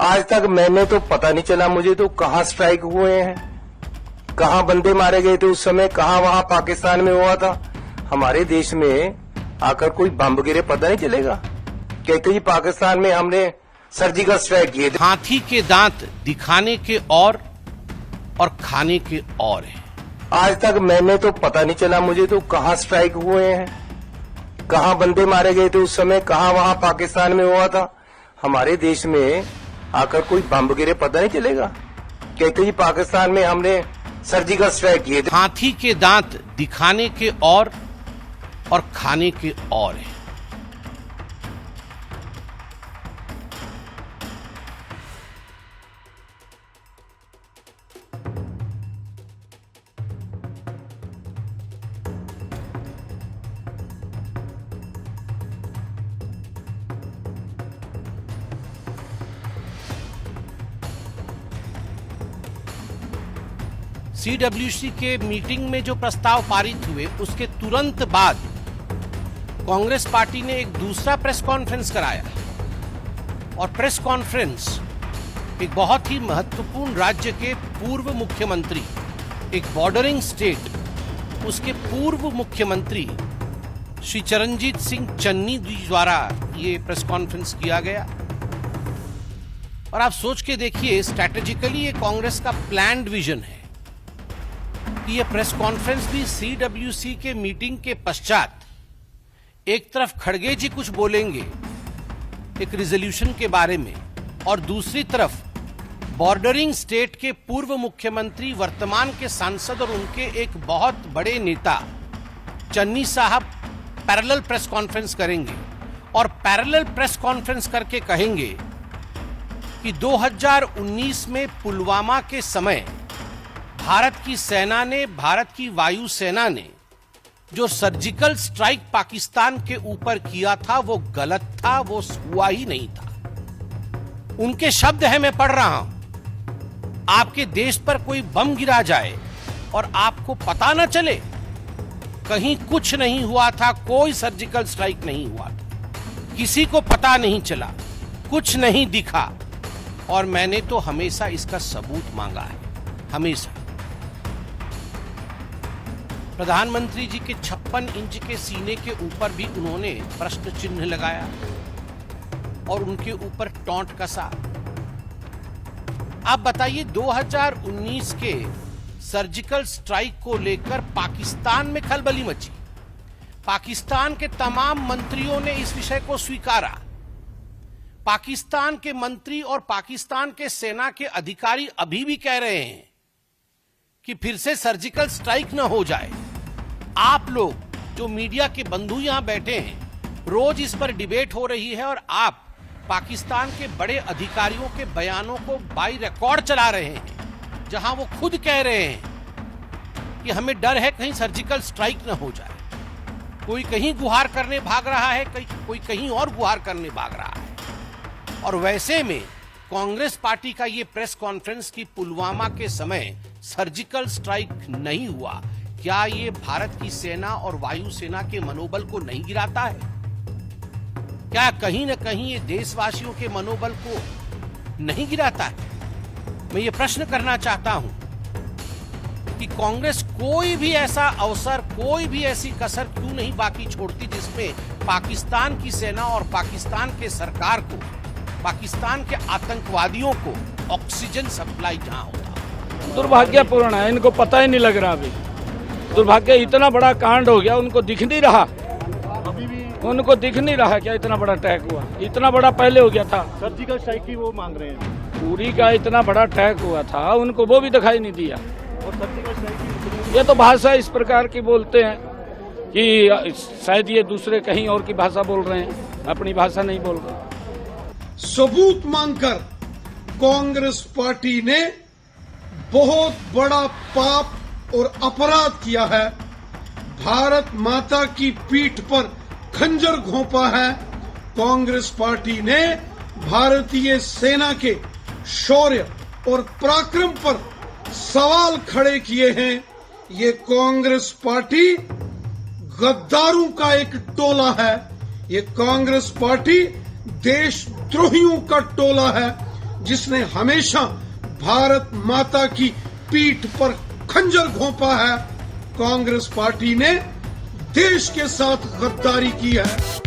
आज तक मैंने तो पता नहीं चला मुझे तो कहाँ स्ट्राइक हुए हैं, कहाँ बंदे मारे गए थे उस समय, कहाँ वहाँ पाकिस्तान में हुआ था। हमारे देश में आकर कोई बम गिरे पता नहीं चलेगा। कहते जी पाकिस्तान में हमने सर्जिकल स्ट्राइक किए थे। हाथी के दांत दिखाने के और खाने के और है। आज तक मैंने तो पता नहीं चला मुझे तो कहाँ स्ट्राइक हुए हैं, कहाँ बंदे मारे गए थे उस समय, कहाँ वहाँ पाकिस्तान में हुआ था। हमारे देश में आकर कोई बम गिरे पता नहीं चलेगा। कहते जी पाकिस्तान में हमने सर्जिकल स्ट्राइक किए थे। हाथी के दांत दिखाने के और खाने के और है। सीडब्ल्यूसी के मीटिंग में जो प्रस्ताव पारित हुए उसके तुरंत बाद कांग्रेस पार्टी ने एक दूसरा प्रेस कॉन्फ्रेंस कराया और प्रेस कॉन्फ्रेंस एक बहुत ही महत्वपूर्ण राज्य के पूर्व मुख्यमंत्री, एक बॉर्डरिंग स्टेट, उसके पूर्व मुख्यमंत्री श्री चरणजीत सिंह चन्नी द्वारा ये प्रेस कॉन्फ्रेंस किया गया। और आप सोच के देखिए, स्ट्रैटेजिकली ये कांग्रेस का प्लान्ड विजन है कि ये प्रेस कॉन्फ्रेंस भी सीडब्ल्यूसी के मीटिंग के पश्चात एक तरफ खड़गे जी कुछ बोलेंगे एक रिजोल्यूशन के बारे में, और दूसरी तरफ बॉर्डरिंग स्टेट के पूर्व मुख्यमंत्री, वर्तमान के सांसद और उनके एक बहुत बड़े नेता चन्नी साहब पैरेलल प्रेस कॉन्फ्रेंस करेंगे और पैरेलल प्रेस कॉन्फ्रेंस करके कहेंगे कि 2019 में पुलवामा के समय भारत की सेना ने, भारत की वायु सेना ने जो सर्जिकल स्ट्राइक पाकिस्तान के ऊपर किया था वो गलत था, वो हुआ ही नहीं था। उनके शब्द है, मैं पढ़ रहा हूं, आपके देश पर कोई बम गिरा जाए और आपको पता न चले, कहीं कुछ नहीं हुआ था, कोई सर्जिकल स्ट्राइक नहीं हुआ था, किसी को पता नहीं चला, कुछ नहीं दिखा, और मैंने तो हमेशा इसका सबूत मांगा है, हमेशा। प्रधानमंत्री जी के 56 इंच के सीने के ऊपर भी उन्होंने प्रश्न चिन्ह लगाया और उनके ऊपर टॉन्ट कसा। आप बताइए, 2019 के सर्जिकल स्ट्राइक को लेकर पाकिस्तान में खलबली मची, पाकिस्तान के तमाम मंत्रियों ने इस विषय को स्वीकारा, पाकिस्तान के मंत्री और पाकिस्तान के सेना के अधिकारी अभी भी कह रहे हैं कि फिर से सर्जिकल स्ट्राइक न हो जाए। आप लोग जो मीडिया के बंधु यहां बैठे हैं, रोज इस पर डिबेट हो रही है और आप पाकिस्तान के बड़े अधिकारियों के बयानों को बाई रिकॉर्ड चला रहे हैं, जहां वो खुद कह रहे हैं कि हमें डर है कहीं सर्जिकल स्ट्राइक न हो जाए। कोई कहीं गुहार करने भाग रहा है, कोई कहीं और गुहार करने भाग रहा है। और वैसे में कांग्रेस पार्टी का ये प्रेस कॉन्फ्रेंस कि पुलवामा के समय सर्जिकल स्ट्राइक नहीं हुआ, क्या ये भारत की सेना और वायु सेना के मनोबल को नहीं गिराता है? क्या कहीं न कहीं ये देशवासियों के मनोबल को नहीं गिराता है? मैं ये प्रश्न करना चाहता हूं कि कांग्रेस कोई भी ऐसा अवसर, कोई भी ऐसी कसर क्यों नहीं बाकी छोड़ती जिसमें पाकिस्तान की सेना और पाकिस्तान के सरकार को, पाकिस्तान के आतंकवादियों को ऑक्सीजन सप्लाई जहां होता। दुर्भाग्यपूर्ण है, इनको पता ही नहीं लग रहा। अभी दुर्भाग्य, इतना बड़ा कांड हो गया, उनको दिख नहीं रहा, उनको दिख नहीं रहा क्या इतना बड़ा अटैक हुआ, इतना बड़ा पहले हो गया था। सर्जिकल स्ट्राइक की वो मांग रहे हैं, पूरी का इतना बड़ा अटैक हुआ था, उनको वो भी दिखाई नहीं दिया। और सर्जिकल स्ट्राइक की ये तो भाषा इस प्रकार की बोलते हैं कि शायद ये दूसरे कहीं और की भाषा बोल रहे हैं, अपनी भाषा नहीं बोल रहे। सबूत मांगकर कांग्रेस पार्टी ने बहुत बड़ा पाप और अपराध किया है। भारत माता की पीठ पर खंजर घोंपा है। कांग्रेस पार्टी ने भारतीय सेना के शौर्य और पराक्रम पर सवाल खड़े किए हैं। ये कांग्रेस पार्टी गद्दारों का एक टोला है। ये कांग्रेस पार्टी देशद्रोहियों का टोला है जिसने हमेशा भारत माता की पीठ पर खंजर घोंपा है, कांग्रेस पार्टी ने देश के साथ गद्दारी की है।